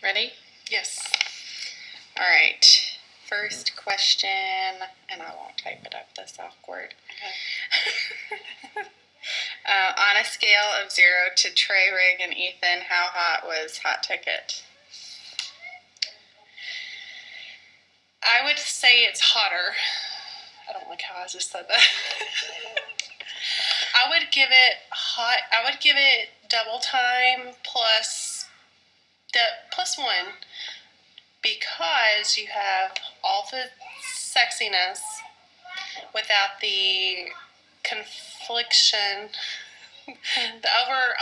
Ready? Yes. All right. First question, and I won't type it up this awkward. Okay. On a scale of 0 to Trey, Rig, and Ethan, how hot was Hot Ticket? I would say it's hotter. I don't like how I just said that. I would give it hot. I would give it double time plus one, because you have all the sexiness without the confliction, the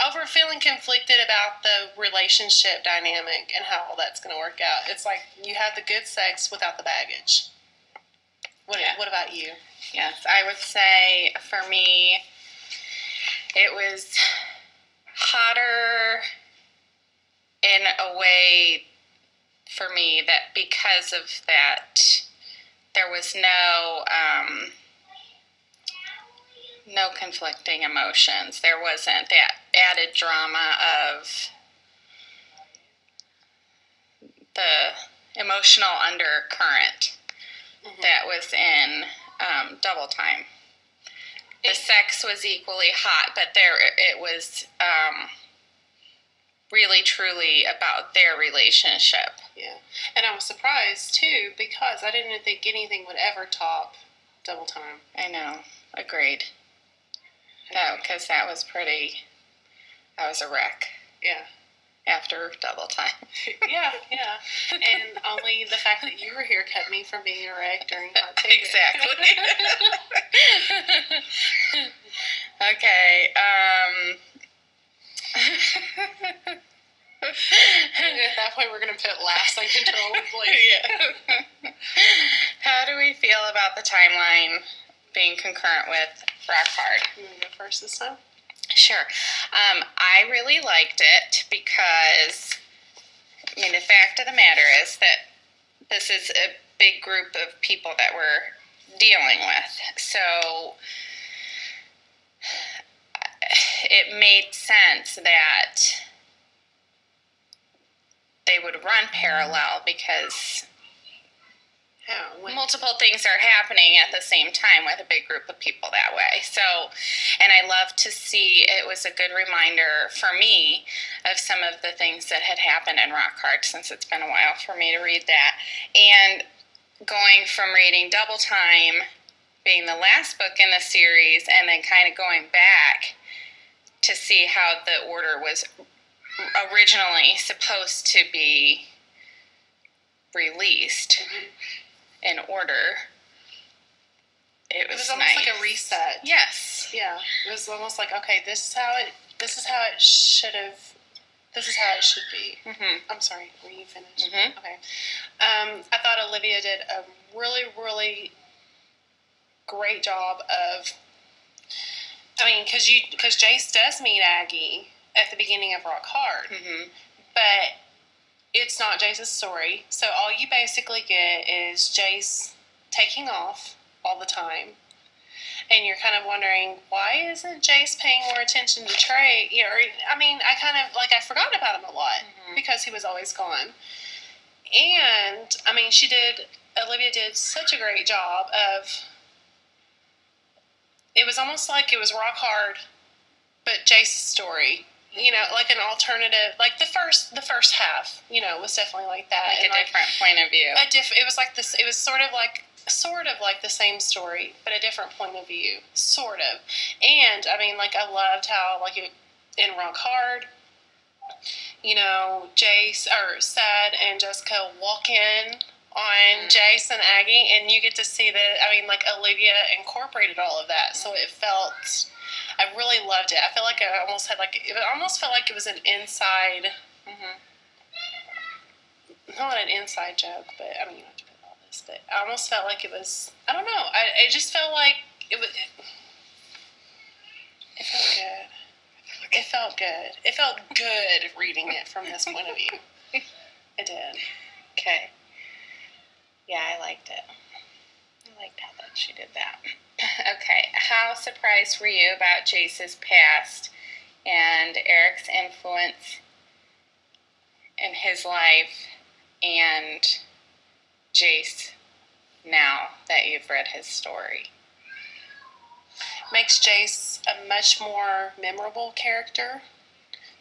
over feeling conflicted about the relationship dynamic and how all that's going to work out. It's like you have the good sex without the baggage. What about you? Yes, I would say for me, it was hotter in a way for me that because of that, there was no conflicting emotions. There wasn't that added drama of the emotional undercurrent that was in Double Time. The sex was equally hot, but it was really truly about their relationship. Yeah, and I was surprised too, because I didn't think anything would ever top Double Time. I know, agreed. Because that was a wreck. Yeah. After Double Time. Yeah. And only the fact that you were here kept me from being a wreck during Hot Ticket. Exactly. Okay. At that point, we're going to put last uncontrollably. Yeah. How do we feel about the timeline being concurrent with Rock Hard? You want to go first this time? Sure. I really liked it because, the fact of the matter is that this is a big group of people that we're dealing with. So it made sense that they would run parallel because multiple things are happening at the same time with a big group of people that way. So, and I love to see, it was a good reminder for me of some of the things that had happened in Rock Hard, since it's been a while for me to read that. And going from reading Double Time, being the last book in the series, and then kind of going back to see how the order was originally supposed to be released. In order. It was almost nice. Like a reset. Yes. Yeah. It was almost like, okay, this is how it should be. Mm-hmm. I'm sorry, were you finished? Mm-hmm. Okay. I thought Olivia did a really, really great job of, because Jace does meet Aggie at the beginning of Rock Hard, but it's not Jace's story, so all you basically get is Jace taking off all the time, and you're kind of wondering, why isn't Jace paying more attention to Trey? I forgot about him a lot because he was always gone. And Olivia did such a great job of. It was almost like it was Rock Hard, but Jace's story. Like an alternative, like the first half, was definitely like that. Like a different point of view. It was like this. It was sort of like the same story, but a different point of view, sort of. And I loved how in Rock Hard, Jace or Sad and Jessica walk in on Jace and Aggie, and you get to see Olivia incorporated all of that, so it felt. I really loved it. I feel like I almost felt like it was an inside, not an inside joke, but you don't have to put all this. But I almost felt like it was. I don't know. It just felt like it was. It felt good. It felt good. It felt good reading it from this point of view. It did. Okay. Yeah, I liked it. I liked how that she did that. Okay, how surprised were you about Jace's past and Eric's influence in his life and Jace now that you've read his story? Makes Jace a much more memorable character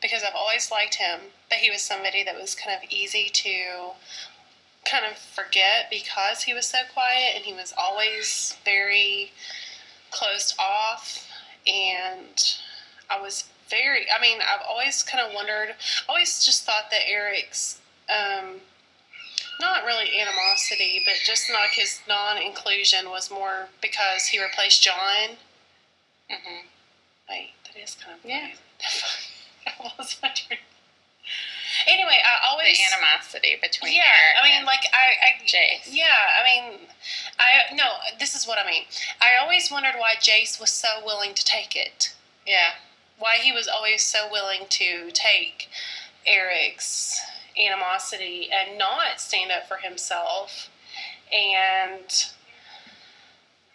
because I've always liked him, but he was somebody that was kind of easy to kind of forget because he was so quiet and he was always very closed off. And I've always kind of wondered, always just thought that Eric's, not really animosity, but just like his non-inclusion was more because he replaced John. Mm-hmm. Wait, that is kind of yeah. I lost my train. Anyway, I always the animosity between Eric and Jace. This is what I mean. I always wondered why Jace was so willing to take it. Yeah. Why he was always so willing to take Eric's animosity and not stand up for himself. And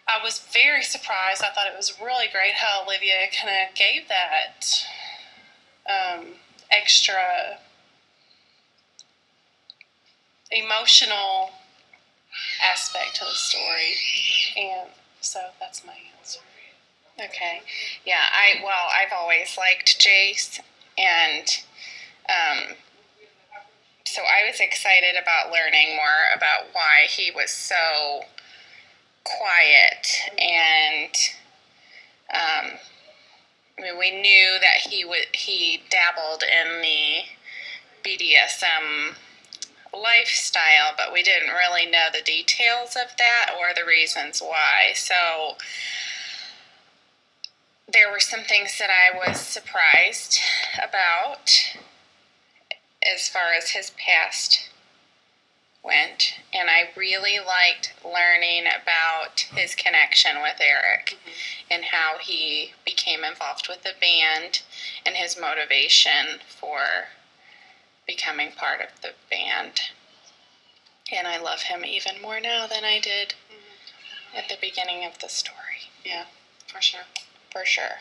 I was very surprised. I thought it was really great how Olivia kind of gave that extra emotional aspect to the story. Mm-hmm. And so that's my answer. Okay. Yeah, I've always liked Jace, and so I was excited about learning more about why he was so quiet, and we knew that he dabbled in the BDSM lifestyle, but we didn't really know the details of that or the reasons why. So there were some things that I was surprised about as far as his past went, and I really liked learning about his connection with Eric and how he became involved with the band and his motivation for becoming part of the band. And I love him even more now than I did at the beginning of the story. Yeah, for sure. For sure.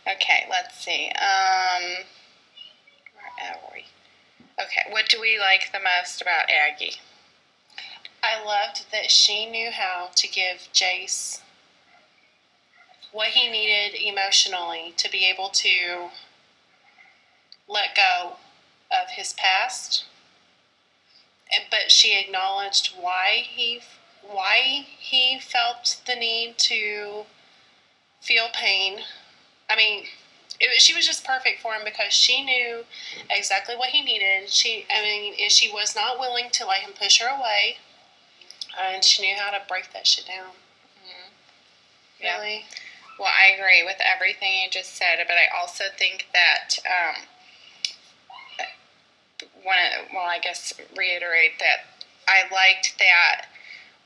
Okay, let's see. Where are we? Okay, what do we like the most about Aggie? I loved that she knew how to give Jace what he needed emotionally to be able to let go of his past, but she acknowledged why he felt the need to feel pain. I mean, she was just perfect for him because she knew exactly what he needed. She was not willing to let him push her away, and she knew how to break that shit down. Mm-hmm. Yeah. Really? Well, I agree with everything you just said, but I also think that I guess reiterate that I liked that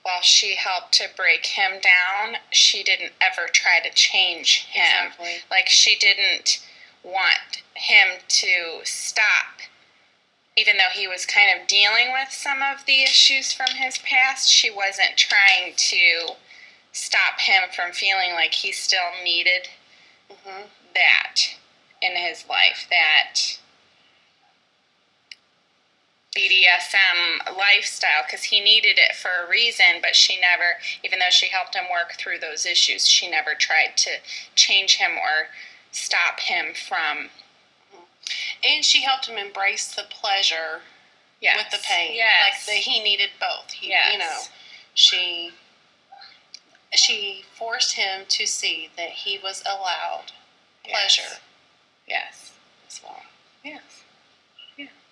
while she helped to break him down, she didn't ever try to change him. Exactly. Like, she didn't want him to stop. Even though he was kind of dealing with some of the issues from his past, she wasn't trying to stop him from feeling like he still needed that in his life, that BDSM lifestyle, because he needed it for a reason, but she never, even though she helped him work through those issues, she never tried to change him or stop him from. And she helped him embrace the pleasure with the pain. Yes. Like that he needed both. She forced him to see that he was allowed pleasure. Yes. As well. Yes.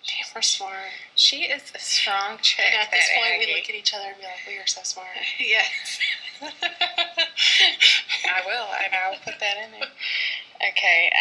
Damn, we're smart. She is a strong chick. And at this point, Aggie. we look at each other and be like, we are so smart. Yes. I will, and I'll put that in there. Okay,